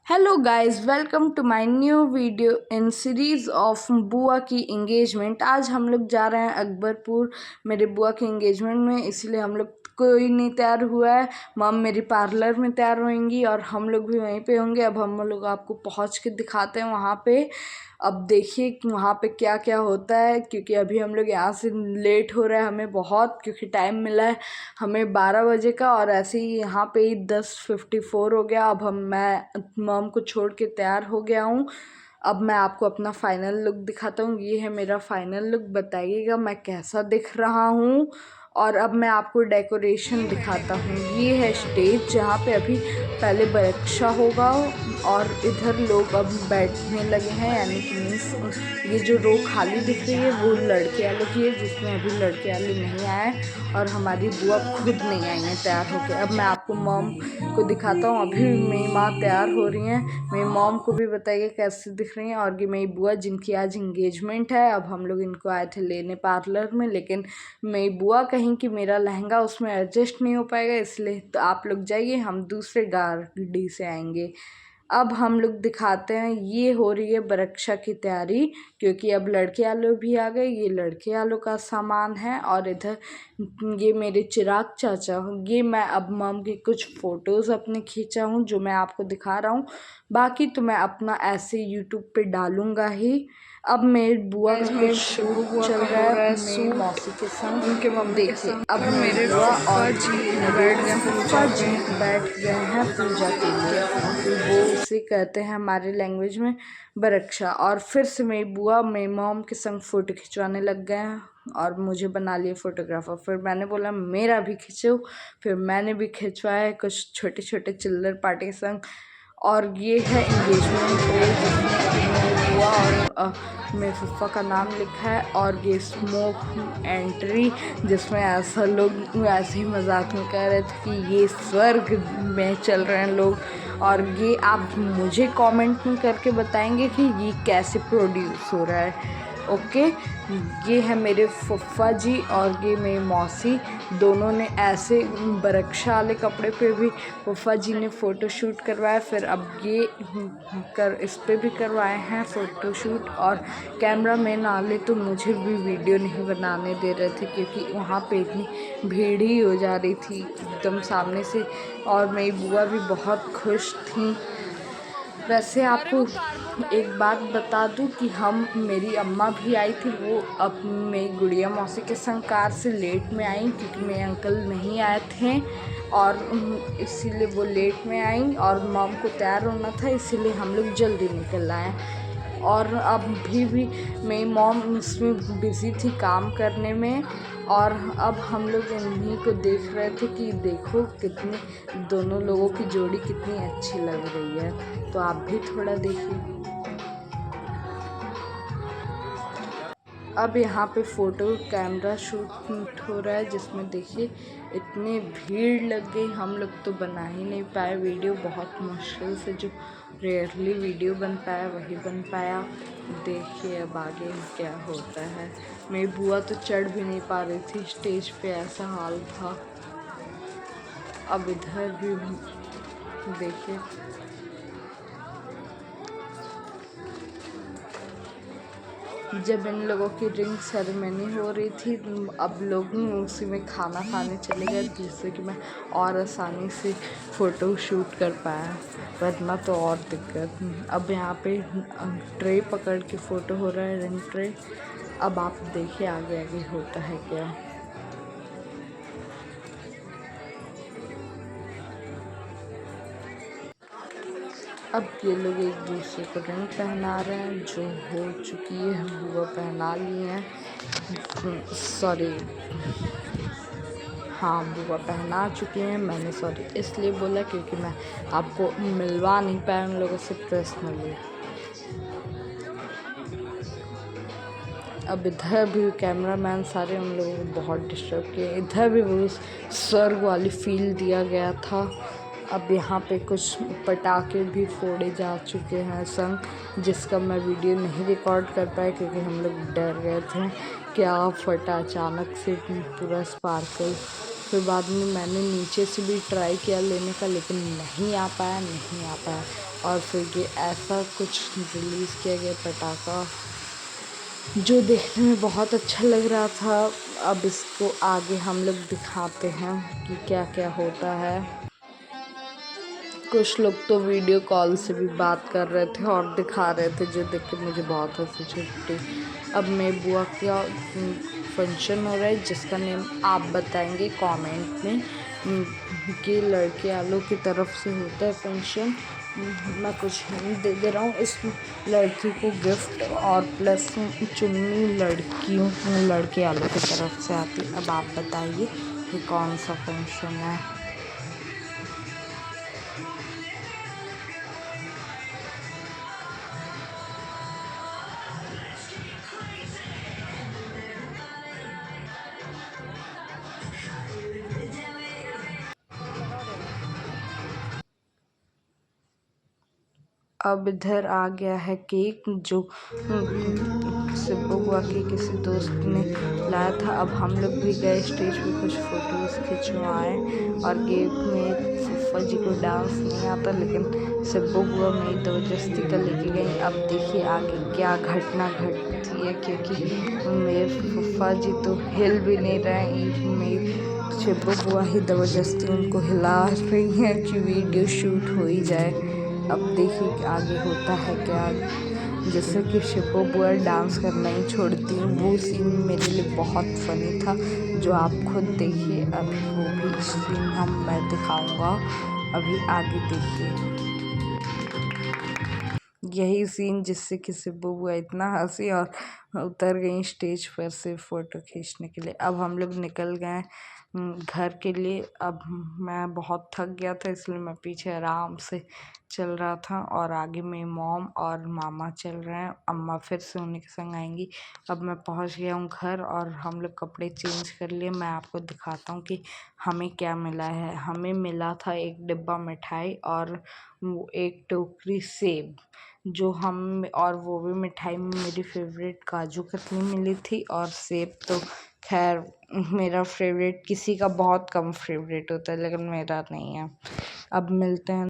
Hello guys, welcome to my new video in series of बुआ की engagement. आज हम लोग जा रहे हैं अकबरपुर मेरे बुआ की इंगेजमेंट में, इसलिए हम लोग कोई नहीं तैयार हुआ है। मम मेरी पार्लर में तैयार होंगी और हम लोग भी वहीं पे होंगे। अब हम लोग आपको पहुंच के दिखाते हैं वहाँ पे। अब देखिए कि वहाँ पे क्या क्या होता है, क्योंकि अभी हम लोग यहाँ से लेट हो रहा है हमें बहुत, क्योंकि टाइम मिला है हमें 12 बजे का और ऐसे ही यहाँ पे ही 10:54 हो गया। अब मैं मम को छोड़ के तैयार हो गया हूँ। अब मैं आपको अपना फाइनल लुक दिखाता हूँ। ये है मेरा फाइनल लुक, बताइएगा मैं कैसा दिख रहा हूँ। और अब मैं आपको डेकोरेशन दिखाता हूँ। ये है स्टेज जहाँ पे अभी पहले बरक्षा होगा और इधर लोग अब बैठने लगे हैं, यानी कि मीन्स ये जो रो खाली दिख रही है वो लड़के वालों की है, जिसमें अभी लड़के वाले नहीं आए और हमारी बुआ खुद नहीं आई हैं तैयार होकर। अब मैं आपको मॉम को दिखाता हूँ। अभी मेरी माँ तैयार हो रही हैं, मेरी मॉम को भी बताइए कैसे दिख रही हैं। और ये मेरी बुआ जिनकी आज इंगेजमेंट है। अब हम लोग इनको आए थे लेने पार्लर में, लेकिन मेरी बुआ कहीं कि मेरा लहंगा उसमें एडजस्ट नहीं हो पाएगा, इसलिए तो आप लोग जाइए, हम दूसरे गाड़ी से आएंगे। अब हम लोग दिखाते हैं। ये हो रही है बरक्षा की तैयारी, क्योंकि अब लड़के वालों भी आ गए। ये लड़के वालों का सामान है और इधर ये मेरे चिराग चाचा, ये मैं अब मम की कुछ फ़ोटोज़ अपने खींचा हूँ जो मैं आपको दिखा रहा हूँ। बाकी तो मैं अपना ऐसे यूट्यूब पे डालूँगा ही। अब मेरी बुआ का कुछ शूट चल रहा है मेरी मौसी के संग, उनके मम्मी के देखिए। साथ अब मेरे बुआ और फूफा जी बैठ गए हैं पूजा के लिए। वो उसे कहते हैं हमारे लैंग्वेज में बरक्षा। और फिर से मेरी बुआ मेरी मॉम के संग फ़ोटो खिंचवाने लग गए हैं और मुझे बना लिए फ़ोटोग्राफ़र। फिर मैंने बोला मेरा भी खींचो, फिर मैंने भी खिंचवाया कुछ छोटे छोटे चिल्लर पार्टी के संग। और ये है इंगेजमेंट डे, जिसमें मेरी बुआ और मेरे फूफा का नाम लिखा है। और ये स्मोक एंट्री, जिसमें ऐसा लोग ऐसे ही मजाक में कह रहे थे कि ये स्वर्ग में चल रहे हैं लोग। और ये आप मुझे कमेंट में करके बताएंगे कि ये कैसे प्रोड्यूस हो रहा है। ओके, ये है मेरे फूफा जी और ये मेरी मौसी, दोनों ने ऐसे बरक्षा वाले कपड़े पे भी फूफा जी ने फ़ोटो शूट करवाया। फिर अब ये इस पे भी करवाए हैं फ़ोटो शूट। और कैमरा मैन वाले तो मुझे भी वीडियो नहीं बनाने दे रहे थे, क्योंकि वहाँ पे इतनी भीड़ ही हो जा रही थी एकदम सामने से। और मेरी बुआ भी बहुत खुश थी। वैसे आपको एक बात बता दूं कि मेरी अम्मा भी आई थी। वो अब मेरी गुड़िया मौसी के संग कार से लेट में आई, क्योंकि मेरे अंकल नहीं आए थे और इसीलिए वो लेट में आई। और मॉम को तैयार होना था, इसीलिए हम लोग जल्दी निकल आए। और अभी भी मेरी मॉम उसमें बिज़ी थी काम करने में। और अब हम लोग इन्हीं को देख रहे थे कि देखो कितनी दोनों लोगों की जोड़ी कितनी अच्छी लग रही है। तो आप भी थोड़ा देखिए। अब यहाँ पे फ़ोटो कैमरा शूट हो रहा है, जिसमें देखिए इतनी भीड़ लग गई, हम लोग तो बना ही नहीं पाए वीडियो। बहुत मुश्किल से जो रेयरली वीडियो बन पाया वही बन पाया। देखिए अब आगे क्या होता है। मेरी बुआ तो चढ़ भी नहीं पा रही थी स्टेज पे, ऐसा हाल था। अब इधर भी देखिए, जब इन लोगों की रिंग सेरेमनी हो रही थी, अब लोग उसी में खाना खाने चले गए, जिससे कि मैं और आसानी से फ़ोटो शूट कर पाया, वरना तो और दिक्कत। अब यहाँ पे ट्रे पकड़ के फ़ोटो हो रहा है, रिंग ट्रे। अब आप देखिए आगे आगे होता है क्या। अब ये लोग एक दूसरे को रिंग पहना रहे हैं, जो हो चुकी है वो पहना लिए हैं। सॉरी, हाँ बुआ पहना चुकी हैं। मैंने सॉरी इसलिए बोला क्योंकि मैं आपको मिलवा नहीं पाया उन लोगों से पर्सनली। अब इधर भी कैमरामैन सारे उन लोगों को बहुत डिस्टर्ब किए। इधर भी वो स्वर्ग वाली फील दिया गया था। अब यहाँ पे कुछ पटाखे भी फोड़े जा चुके हैं संग, जिसका मैं वीडियो नहीं रिकॉर्ड कर पाया क्योंकि हम लोग डर गए थे क्या फटा अचानक से पूरा स्पार्कल। फिर बाद में मैंने नीचे से भी ट्राई किया लेने का, लेकिन नहीं आ पाया। और फिर ये ऐसा कुछ रिलीज़ किया गया पटाखा जो देखने में बहुत अच्छा लग रहा था। अब इसको आगे हम लोग दिखाते हैं कि क्या क्या होता है। कुछ लोग तो वीडियो कॉल से भी बात कर रहे थे और दिखा रहे थे, जो देख के मुझे बहुत हंसी छूटी। अब मेरी बुआ का फंक्शन हो रहा है जिसका नेम आप बताएंगे कमेंट में कि लड़के वालों की तरफ से होता है फंक्शन। मैं कुछ हिंट दे दे रहा हूँ, इस लड़की को गिफ्ट और प्लस चुन्नी लड़के वालों की तरफ से आती। अब आप बताइए कि कौन सा फंक्शन है। अब इधर आ गया है केक जो सिब्बू बुआ के किसी दोस्त ने लाया था। अब हम लोग भी गए स्टेज पे कुछ फ़ोटोज़ खिंचवाएँ और केक में फूफा जी को डांस नहीं आता, लेकिन सिब्बू बुआ मेरी ज़बरदस्ती का लेके गई। अब देखिए आगे क्या घटना घटती है, क्योंकि मेरे फूफा जी तो हिल भी नहीं रहे, मेरी सिब्बू बुआ ही ज़बरदस्ती उनको हिला रही हैं कि वीडियो शूट हो ही जाए। अब देखिए कि आगे होता है क्या। जैसे कि शिब्बू बुआ डांस करना ही छोड़ती, वो सीन मेरे लिए बहुत फ़नी था, जो आप खुद देखिए। अभी वो भी सीन मैं दिखाऊंगा, अभी आगे देखिए यही सीन जिससे कि सिब्बू बुआ इतना हंसी और उतर गई स्टेज पर से फ़ोटो खींचने के लिए। अब हम लोग निकल गए घर के लिए। अब मैं बहुत थक गया था, इसलिए मैं पीछे आराम से चल रहा था और आगे मेरी मॉम और मामा चल रहे हैं। अम्मा फिर से उन्हीं के संग आएंगी। अब मैं पहुंच गया हूं घर और हम लोग कपड़े चेंज कर लिए। मैं आपको दिखाता हूं कि हमें क्या मिला है। हमें मिला था एक डिब्बा मिठाई और एक टोकरी सेब, जो हम और वो भी मिठाई में मेरी फेवरेट काजू कतली मिली थी। और सेब तो खैर मेरा फेवरेट, किसी का बहुत कम फेवरेट होता है लेकिन मेरा नहीं है। अब मिलते हैं।